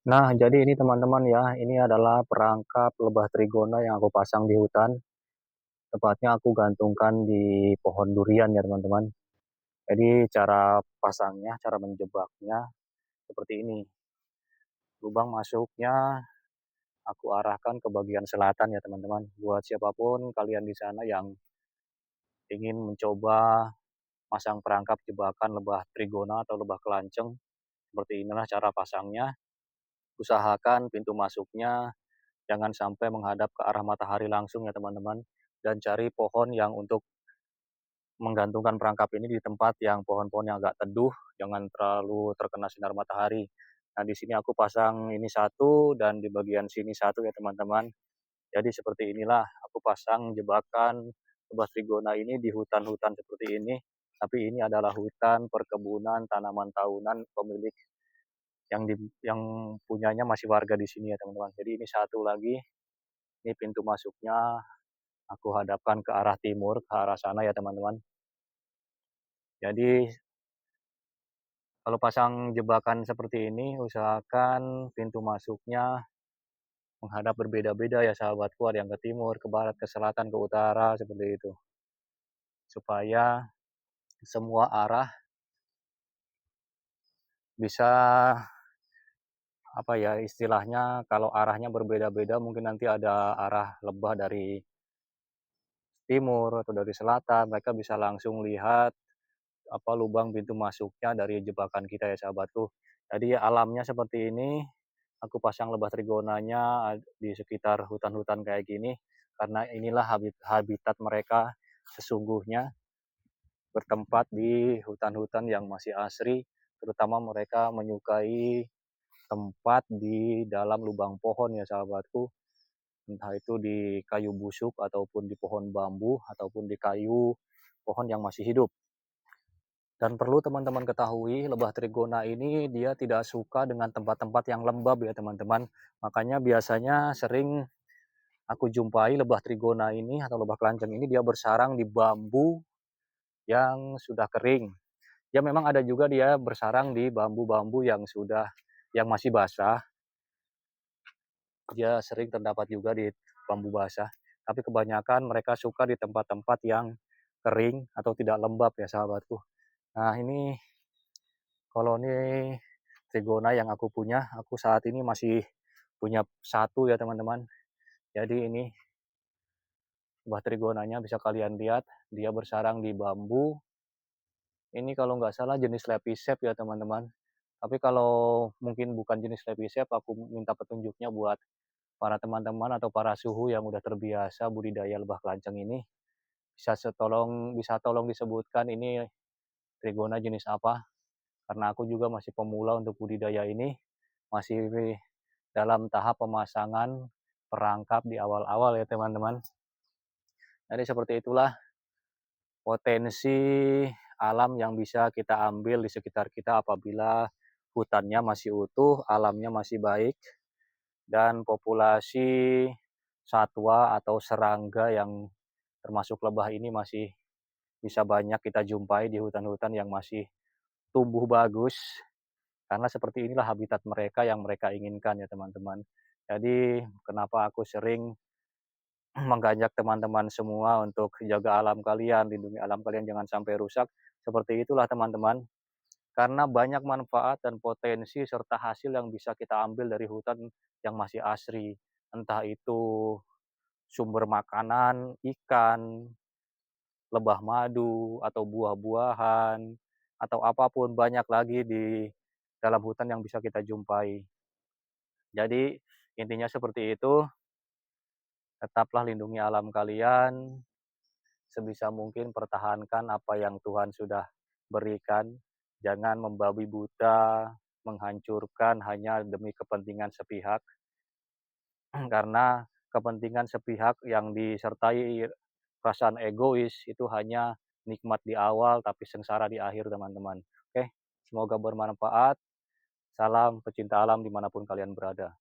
Nah, jadi ini teman-teman ya, ini adalah perangkap lebah trigona yang aku pasang di hutan. Tepatnya aku gantungkan di pohon durian ya teman-teman. Jadi cara pasangnya, cara menjebaknya seperti ini. Lubang masuknya aku arahkan ke bagian selatan ya teman-teman. Buat siapapun kalian di sana yang ingin mencoba masang perangkap jebakan lebah trigona atau lebah kelanceng, seperti inilah cara pasangnya. Usahakan pintu masuknya jangan sampai menghadap ke arah matahari langsung ya teman-teman. Dan cari pohon yang untuk menggantungkan perangkap ini di tempat yang pohon-pohon yang agak teduh, jangan terlalu terkena sinar matahari. Nah, di sini aku pasang ini satu dan di bagian sini satu ya teman-teman. Jadi seperti inilah aku pasang jebakan lebah trigona ini di hutan-hutan seperti ini. Tapi ini adalah hutan perkebunan tanaman tahunan pemilik yang punyanya masih warga di sini ya teman-teman. Jadi ini satu lagi, ini pintu masuknya aku hadapkan ke arah timur, ke arah sana ya teman-teman. Jadi kalau pasang jebakan seperti ini, usahakan pintu masuknya menghadap berbeda-beda ya sahabatku. Ada yang ke timur, ke barat, ke selatan, ke utara, seperti itu. Supaya semua arah bisa, apa ya istilahnya, kalau arahnya berbeda-beda mungkin nanti ada arah lebah dari timur atau dari selatan, mereka bisa langsung lihat apa lubang pintu masuknya dari jebakan kita ya sahabatku. Jadi alamnya seperti ini, aku pasang lebah trigonanya di sekitar hutan-hutan kayak gini karena inilah habitat mereka sesungguhnya, bertempat di hutan-hutan yang masih asri, terutama mereka menyukai tempat di dalam lubang pohon ya sahabatku, entah itu di kayu busuk ataupun di pohon bambu ataupun di kayu pohon yang masih hidup. Dan perlu teman-teman ketahui, lebah trigona ini dia tidak suka dengan tempat-tempat yang lembab ya teman-teman. Makanya biasanya sering aku jumpai lebah trigona ini atau lebah kelanceng ini dia bersarang di bambu yang sudah kering. Ya memang ada juga dia bersarang di bambu-bambu yang masih basah. Dia sering terdapat juga di bambu basah. Tapi kebanyakan mereka suka di tempat-tempat yang kering atau tidak lembab ya sahabatku. Nah ini koloni trigona yang aku punya, aku saat ini masih punya satu ya teman-teman. Jadi ini buah trigonanya bisa kalian lihat, dia bersarang di bambu. Ini kalau nggak salah jenis lepisep ya teman-teman. Tapi kalau mungkin bukan jenis lepisep, aku minta petunjuknya buat para teman-teman atau para suhu yang udah terbiasa budidaya lebah kelanceng ini. Bisa tolong disebutkan ini trigona jenis apa? Karena aku juga masih pemula untuk budidaya ini, masih dalam tahap pemasangan perangkap di awal-awal ya teman-teman. Jadi seperti itulah potensi alam yang bisa kita ambil di sekitar kita apabila hutannya masih utuh, alamnya masih baik, dan populasi satwa atau serangga yang termasuk lebah ini masih bisa banyak kita jumpai di hutan-hutan yang masih tumbuh bagus. Karena seperti inilah habitat mereka yang mereka inginkan ya teman-teman. Jadi kenapa aku sering mengajak teman-teman semua untuk jaga alam kalian, lindungi alam kalian jangan sampai rusak. Seperti itulah teman-teman. Karena banyak manfaat dan potensi serta hasil yang bisa kita ambil dari hutan yang masih asri. Entah itu sumber makanan, ikan, lebah madu, atau buah-buahan, atau apapun banyak lagi di dalam hutan yang bisa kita jumpai. Jadi intinya seperti itu, tetaplah lindungi alam kalian, sebisa mungkin pertahankan apa yang Tuhan sudah berikan, jangan membabi buta, menghancurkan hanya demi kepentingan sepihak, karena kepentingan sepihak yang disertai perasaan egois itu hanya nikmat di awal tapi sengsara di akhir teman-teman. Oke, semoga bermanfaat. Salam pecinta alam dimanapun kalian berada.